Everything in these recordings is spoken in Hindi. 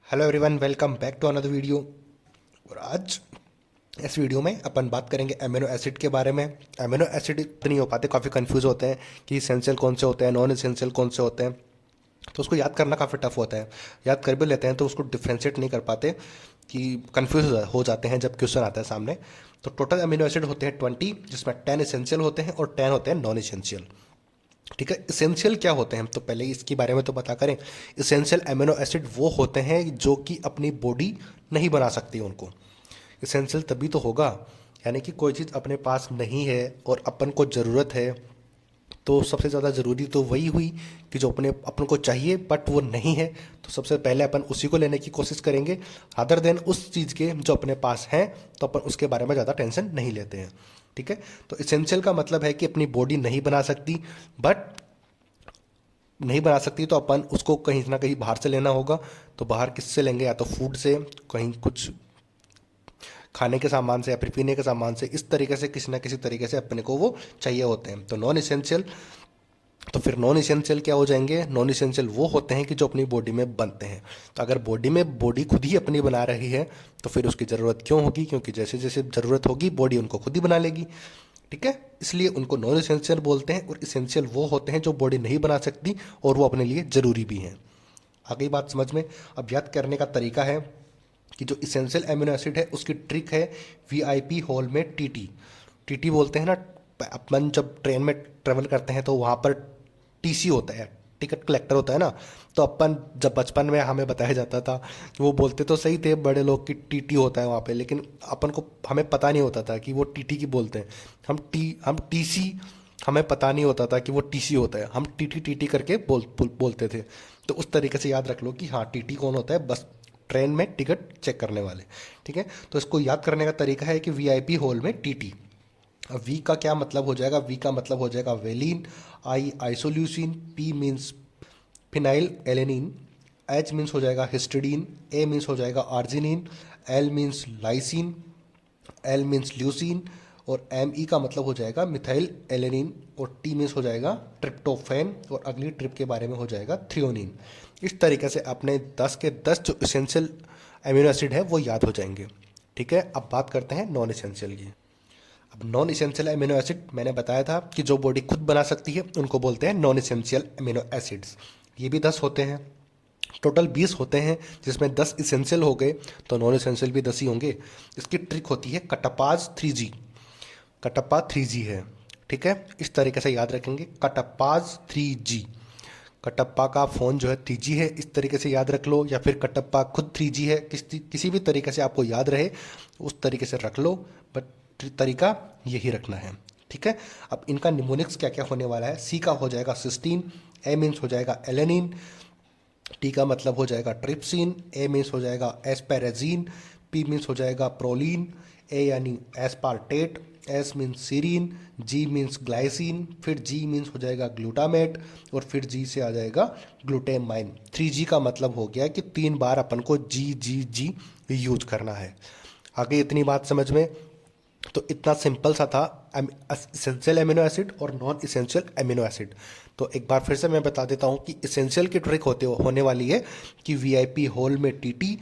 Hello everyone, welcome back to another video. और आज इस वीडियो में अपन बात करेंगे अमीनो एसिड के बारे में। अमीनो एसिड तो नहीं हो पाते, काफ़ी कंफ्यूज होते हैं कि इसेंशियल कौन से होते हैं, नॉन इसेंशियल कौन से होते हैं। तो उसको याद करना काफ़ी टफ होता है। याद कर भी लेते हैं तो उसको डिफ्रेंशिएट नहीं कर पाते, कि कंफ्यूज हो जाते हैं जब क्वेश्चन आता है सामने। तो टोटल अमीनो एसिड होते हैं 20, जिसमें 10 इसेंशियल होते हैं और 10 होते हैं नॉन इसेंशियल। ठीक है, इसेंशियल क्या होते हैं तो पहले इसके बारे में तो पता करें। इसेंशियल अमीनो एसिड वो होते हैं जो कि अपनी बॉडी नहीं बना सकती उनको। इसेंशियल तभी तो होगा, यानी कि कोई चीज़ अपने पास नहीं है और अपन को ज़रूरत है, तो सबसे ज़्यादा ज़रूरी तो वही हुई कि जो अपन को चाहिए बट वो नहीं है। तो सबसे पहले अपन उसी को लेने की कोशिश करेंगे, अदर देन उस चीज़ के जो अपने पास है तो अपन उसके बारे में ज़्यादा टेंशन नहीं लेते हैं। ठीक है, तो इसेंशियल का मतलब है कि अपनी बॉडी नहीं बना सकती, बट नहीं बना सकती तो अपन उसको कहीं ना कहीं बाहर से लेना होगा। तो बाहर किससे लेंगे, या तो फूड से, कहीं कुछ खाने के सामान से, या फिर पीने के सामान से। इस तरीके से किसी ना किसी तरीके से अपने को वो चाहिए होते हैं। तो नॉन इसेंशियल, तो फिर नॉन इसेंशियल क्या हो जाएंगे? नॉन इसेंशियल वो होते हैं कि जो अपनी बॉडी में बनते हैं। तो अगर बॉडी खुद ही अपनी बना रही है तो फिर उसकी ज़रूरत क्यों होगी? क्योंकि जैसे जैसे ज़रूरत होगी बॉडी उनको खुद ही बना लेगी। ठीक है, इसलिए उनको नॉन इसेंशियल बोलते हैं। और इसेंशियल वो होते हैं जो बॉडी नहीं बना सकती और वो अपने लिए ज़रूरी भी हैं। आ गई बात समझ में? अब याद करने का तरीका है कि जो इसेंशियल एमिनो एसिड है उसकी ट्रिक है वीआईपी हॉल में टीटी। टीटी बोलते हैं ना, अपन जब ट्रेन में ट्रेवल करते हैं तो वहाँ पर टीसी होता है, टिकट कलेक्टर होता है ना। तो अपन जब बचपन में हमें बताया जाता था, वो बोलते तो सही थे बड़े लोग कि टीटी होता है वहाँ पे, लेकिन अपन को हमें पता नहीं होता था कि वो टीटी की बोलते हैं। हम टीसी, हमें पता नहीं होता था कि वो टीसी होता है। हम टीटी टीटी करके बोलते थे। तो उस तरीके से याद रख लो कि हाँ, टीटी कौन होता है, बस ट्रेन में टिकट चेक करने वाले। ठीक है, तो इसको याद करने का तरीका है कि वीआईपी हॉल में टीटी। अब वी का क्या मतलब हो जाएगा? वी का मतलब हो जाएगा valine, I isoleucine, P means phenylalanine, H means हो जाएगा हिस्टिडीन, ए मीन्स हो जाएगा arginine, L means lysine, L means leucine, और एम ई का मतलब हो जाएगा मिथाइल एलेनिन, और टी मीन्स हो जाएगा ट्रिप्टोफैन, और अगली ट्रिप के बारे में हो जाएगा थ्रियोनिन। इस तरीके से अपने 10 के 10 जो इसेंशियल एमिनो एसिड है वो याद हो जाएंगे। ठीक है, अब बात करते हैं नॉन इसेंशियल की। अब नॉन इसेंशियल एमिनो एसिड मैंने बताया था कि जो बॉडी खुद बना सकती है उनको बोलते हैं नॉन इसेंशियल एमिनो एसिड्स। ये भी 10 होते हैं, टोटल 20 होते हैं, जिसमें 10 इसेंशियल हो गए तो नॉन इसेंशियल भी 10 ही होंगे। इसकी ट्रिक होती है कटप्पाज 3G। कटप्पा 3G है। ठीक है, इस तरीके से याद रखेंगे, कटप्पाज 3G। कटप्पा का फ़ोन जो है 3G है, इस तरीके से याद रख लो, या फिर कटप्पा खुद 3G है। किसी भी तरीके से आपको याद रहे उस तरीके से रख लो, बट तरीका यही रखना है। ठीक है, अब इनका निमोनिक्स क्या क्या होने वाला है। सी का हो जाएगा सिस्टीन, ए मीन्स हो जाएगा एलेनिन, टी का मतलब हो जाएगा ट्रिप्सिन, ए मीन्स हो जाएगा एस्पेराजीन, पी मीन्स हो जाएगा प्रोलीन, ए यानी एस्पार्टेट, एस मीन्स सीरीन, जी मीन्स ग्लाइसिन, फिर जी मीन्स हो जाएगा ग्लूटामेट, और फिर जी से आ जाएगा ग्लूटेमाइन। 3G का मतलब हो गया कि 3 बार अपन को जी जी जी यूज करना है। आगे इतनी बात समझ में? तो इतना सिंपल सा था इसेंशियल एमिनो एसिड और नॉन इसेंशियल एमिनो एसिड। तो एक बार फिर से मैं बता देता हूँ कि इसेंशियल की ट्रिक होने वाली है कि वीआईपी होल में टीटी,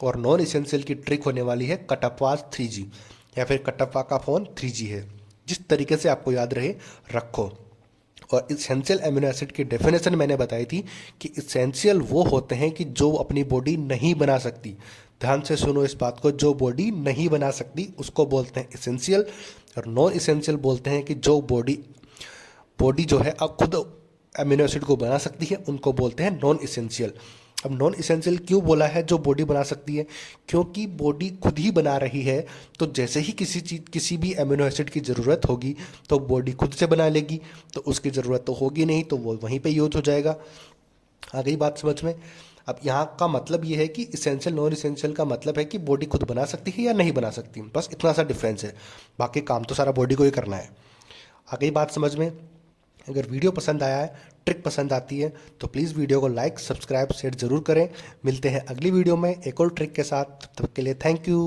और नॉन इसेंशियल की ट्रिक होने वाली है कटप्पाज 3G, या फिर कटप्पा का फ़ोन 3G है। जिस तरीके से आपको याद रहे रखो। और इसेंशियल एमिनो एसिड की डेफिनेशन मैंने बताई थी कि इसेंशियल वो होते हैं कि जो अपनी बॉडी नहीं बना सकती। ध्यान से सुनो इस बात को, जो बॉडी नहीं बना सकती उसको बोलते हैं इसेंशियल। और नॉन इसेंशियल बोलते हैं कि जो बॉडी बॉडी जो है अब खुद अमीनो एसिड को बना सकती है, उनको बोलते हैं नॉन इसेंशियल। अब नॉन इसेंशियल क्यों बोला है जो बॉडी बना सकती है? क्योंकि बॉडी खुद ही बना रही है, तो जैसे ही किसी भी अमीनो एसिड की ज़रूरत होगी तो बॉडी खुद से बना लेगी, तो उसकी ज़रूरत तो होगी नहीं, तो वो वहीं पे यूज हो जाएगा। आ गई बात समझ में? अब यहाँ का मतलब ये है कि इसेंशियल नॉन इसेंशियल का मतलब है कि बॉडी खुद बना सकती है या नहीं बना सकती, बस इतना सा डिफरेंस है। बाकी काम तो सारा बॉडी को ही करना है। आ गई बात समझ में? अगर वीडियो पसंद आया है, ट्रिक पसंद आती है, तो प्लीज़ वीडियो को लाइक सब्सक्राइब शेयर ज़रूर करें। मिलते हैं अगली वीडियो में एक और ट्रिक के साथ। तब तक के लिए थैंक यू।